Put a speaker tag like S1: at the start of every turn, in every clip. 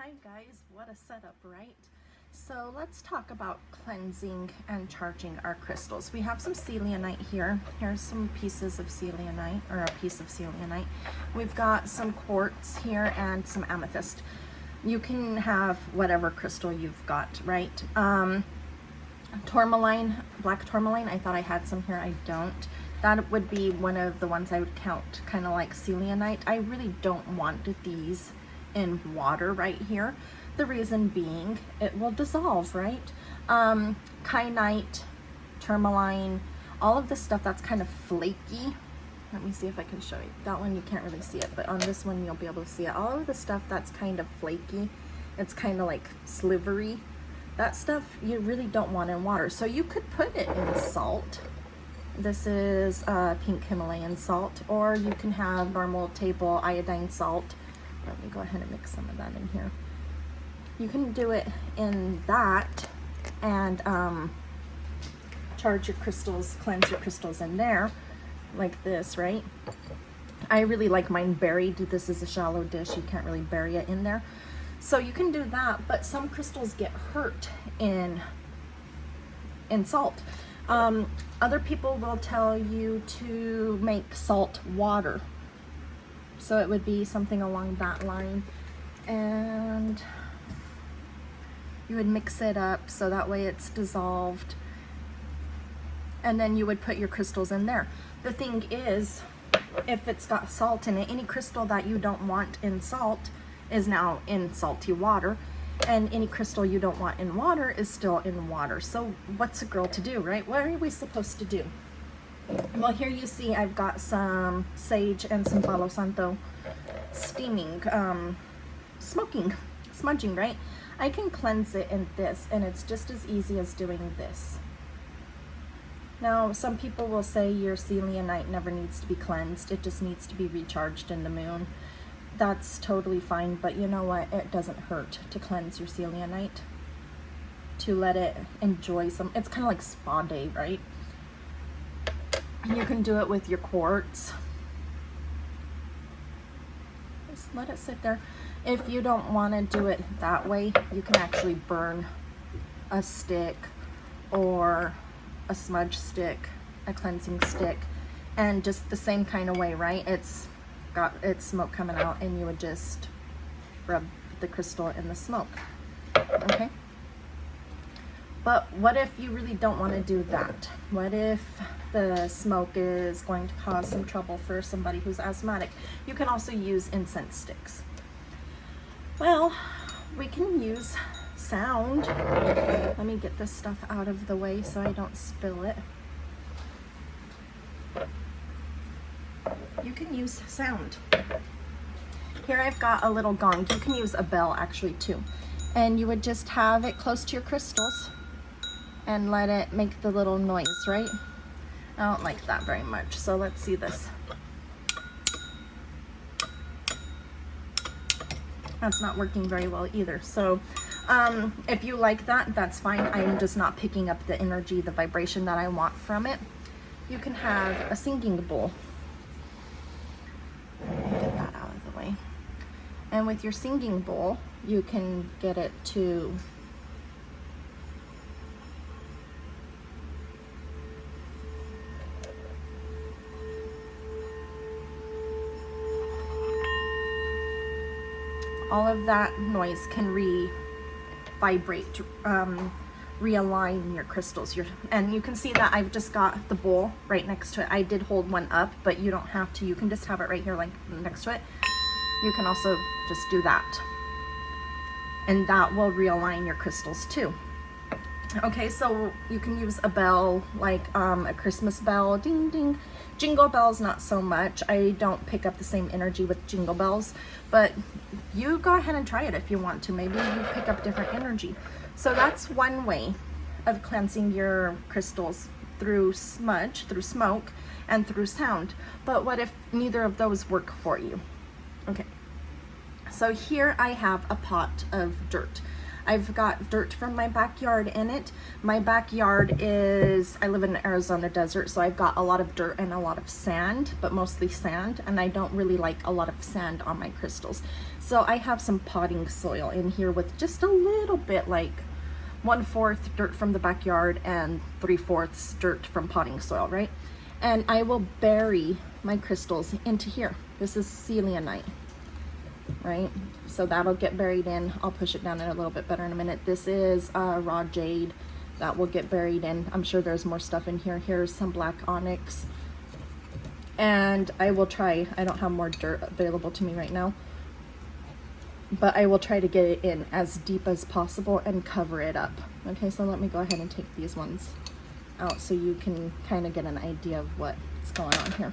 S1: Hi guys, what a setup, right? So let's talk about cleansing and charging our crystals. We have some selenite here. Here's some pieces of selenite, or a piece of selenite. We've got some quartz here and some amethyst. You can have whatever crystal you've got, right? Tourmaline, black tourmaline, I thought I had some here, I don't. That would be one of the ones I would count kind of like selenite. I really don't want these in water right here. The reason being, it will dissolve, right? Kyanite, tourmaline, all of this stuff that's kind of flaky. Let me see if I can show you. That one you can't really see it, but on this one you'll be able to see it. All of the stuff that's kind of flaky, it's kind of like slivery. That stuff you really don't want in water. So you could put it in salt. This is pink Himalayan salt, or you can have normal table iodine salt. Let me go ahead and mix some of that in here. You can do it in that and charge your crystals, cleanse your crystals in there like this, right? I really like mine buried. This is a shallow dish. You can't really bury it in there. So you can do that, but some crystals get hurt in salt. Other people will tell you to make salt water. So it would be something along that line. And you would mix it up so that way it's dissolved. And then you would put your crystals in there. The thing is, if it's got salt in it, any crystal that you don't want in salt is now in salty water. And any crystal you don't want in water is still in water. So what's a girl to do, right? What are we supposed to do? Well, here you see I've got some sage and some Palo Santo steaming, smoking, smudging, right? I can cleanse it in this, and it's just as easy as doing this. Now, some people will say your selenite never needs to be cleansed. It just needs to be recharged in the moon. That's totally fine, but you know what? It doesn't hurt to cleanse your selenite, to let it enjoy some, it's kind of like spa day, right? You can do it with your quartz. Just let it sit there. If you don't want to do it that way, you can actually burn a stick or a smudge stick, a cleansing stick, and just the same kind of way, right? It's got its smoke coming out, and you would just rub the crystal in the smoke, okay? But what if you really don't want to do that? What if the smoke is going to cause some trouble for somebody who's asthmatic? You can also use incense sticks. Well, we can use sound. Let me get this stuff out of the way so I don't spill it. You can use sound. Here I've got a little gong. You can use a bell actually too. And you would just have it close to your crystals and let it make the little noise, right? I don't like that very much, so let's see this. That's not working very well either. So if you like that, that's fine. I'm just not picking up the energy, the vibration that I want from it. You can have a singing bowl. Get that out of the way. And with your singing bowl, you can get it to all of that noise can vibrate, realign your crystals. And you can see that I've just got the bowl right next to it. I did hold one up, but you don't have to. You can just have it right here, like next to it. You can also just do that, and that will realign your crystals too. Okay, so you can use a bell, like a Christmas bell, ding ding. Jingle bells, not so much. I don't pick up the same energy with jingle bells, but you go ahead and try it if you want to. Maybe you pick up different energy. So that's one way of cleansing your crystals, through smudge, through smoke, and through sound. But what if neither of those work for you? Okay, so here I have a pot of dirt. I've got dirt from my backyard in it. My backyard is, I live in the Arizona desert, so I've got a lot of dirt and a lot of sand, but mostly sand, and I don't really like a lot of sand on my crystals. So I have some potting soil in here with just a little bit, like 1/4 dirt from the backyard and 3/4 dirt from potting soil, right? And I will bury my crystals into here. This is selenite, right? So that'll get buried in. I'll push it down in a little bit better in a minute. This is raw jade that will get buried in. I'm sure there's more stuff in here. Here's some black onyx. And I will try, I don't have more dirt available to me right now, but I will try to get it in as deep as possible and cover it up. Okay, so let me go ahead and take these ones out so you can kind of get an idea of what's going on here.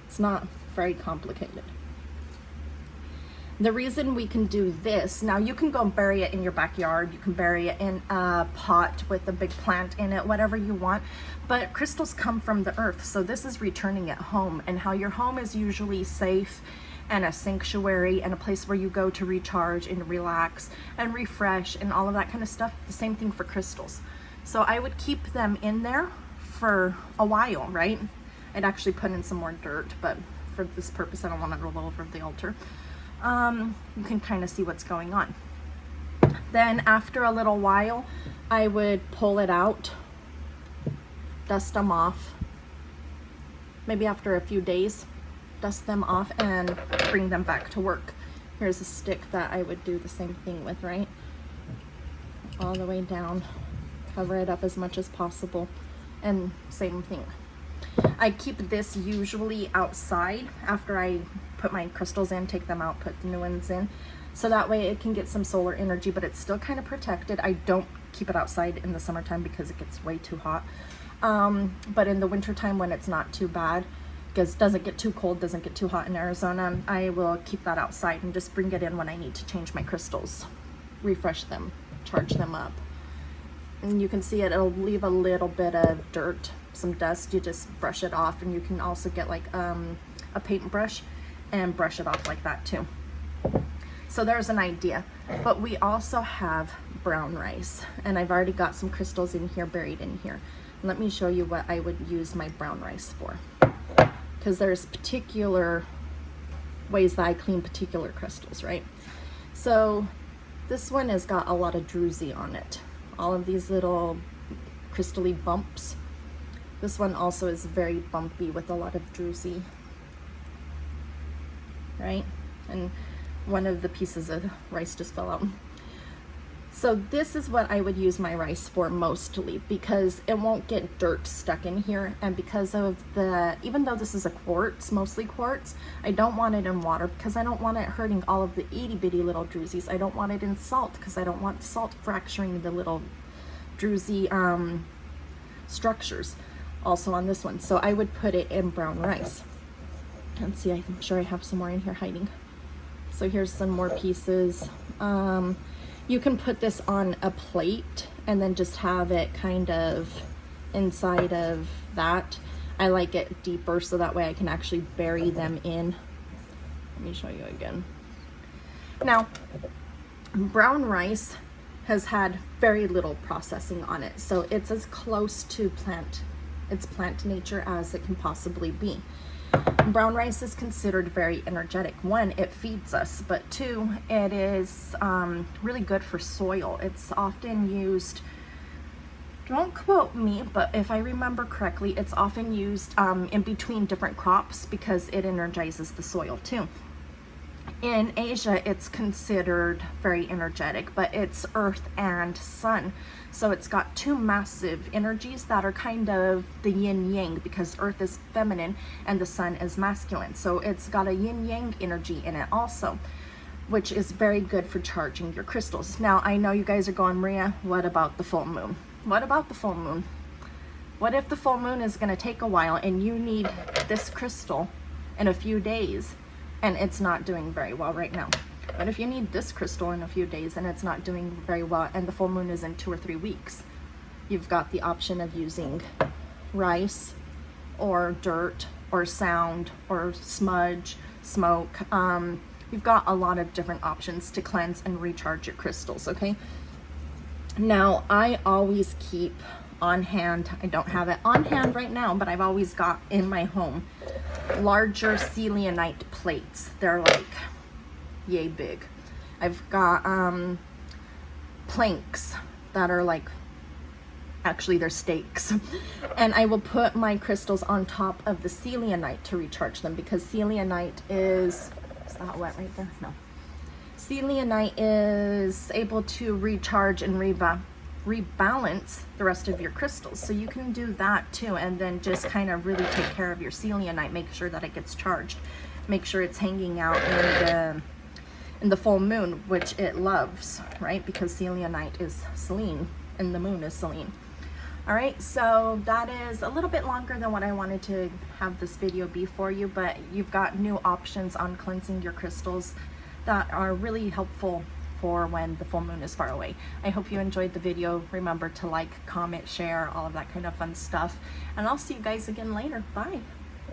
S1: It's not very complicated. The reason we can do this, now you can go and bury it in your backyard, you can bury it in a pot with a big plant in it, whatever you want, but crystals come from the earth, so this is returning it home, and how your home is usually safe and a sanctuary and a place where you go to recharge and relax and refresh and all of that kind of stuff. The same thing for crystals. So I would keep them in there for a while, right? I'd actually put in some more dirt, but for this purpose I don't want to roll over the altar. You can kind of see what's going on. Then after a little while, I would pull it out, dust them off. Maybe after a few days, dust them off and bring them back to work. Here's a stick that I would do the same thing with, right? All the way down, cover it up as much as possible, and same thing. I keep this usually outside after I put my crystals in, take them out, put the new ones in, so that way it can get some solar energy, but it's still kind of protected. I don't keep it outside in the summertime because it gets way too hot. But in the wintertime when it's not too bad, because it doesn't get too cold, doesn't get too hot in Arizona, I will keep that outside and just bring it in when I need to change my crystals, refresh them, charge them up. And you can see it'll leave a little bit of dirt, some dust. You just brush it off, and you can also get like a paintbrush and brush it off like that too. So there's an idea. But we also have brown rice, and I've already got some crystals in here, buried in here. Let me show you what I would use my brown rice for, because there's particular ways that I clean particular crystals, right? So this one has got a lot of druzy on it, all of these little crystally bumps. This one also is very bumpy with a lot of druzy, right? And one of the pieces of rice just fell out. So this is what I would use my rice for mostly, because it won't get dirt stuck in here, and because of the, even though this is a quartz, mostly quartz, I don't want it in water because I don't want it hurting all of the itty bitty little druzies. I don't want it in salt because I don't want the salt fracturing the little druzy structures also on this one. So I would put it in brown rice. And see, I'm sure I have some more in here hiding. So here's some more pieces. You can put this on a plate and then just have it kind of inside of that. I like it deeper so that way I can actually bury them in. Let me show you again. Now, brown rice has had very little processing on it, so it's as close to its plant nature as it can possibly be. Brown rice is considered very energetic. One, it feeds us, but two, it is really good for soil. It's often used, don't quote me, but if I remember correctly, it's often used in between different crops because it energizes the soil too. In Asia, it's considered very energetic, but it's earth and sun. So it's got two massive energies that are kind of the yin yang, because earth is feminine and the sun is masculine. So it's got a yin yang energy in it also, which is very good for charging your crystals. Now, I know you guys are going, Maria, what about the full moon? What about the full moon? What if the full moon is going to take a while and you need this crystal in a few days and it's not doing very well right now? But if you need this crystal in a few days and it's not doing very well and the full moon is in 2 or 3 weeks, you've got the option of using rice or dirt or sound or smudge, smoke. You've got a lot of different options to cleanse and recharge your crystals, okay? Now, I always keep on hand, I don't have it on hand right now, but I've always got in my home larger selenite plates. They're like yay big. I've got planks that are like, actually they're stakes, and I will put my crystals on top of the selenite to recharge them, because selenite is that wet right there? No. Selenite is able to recharge and rebalance the rest of your crystals. So you can do that too, and then just kind of really take care of your selenite, make sure that it gets charged, make sure it's hanging out in the full moon, which it loves, right? Because selenite is Selene and the moon is Selene. All right, so that is a little bit longer than what I wanted to have this video be for you, but you've got new options on cleansing your crystals that are really helpful for when the full moon is far away. I hope you enjoyed the video. Remember to like, comment, share, all of that kind of fun stuff. And I'll see you guys again later. Bye.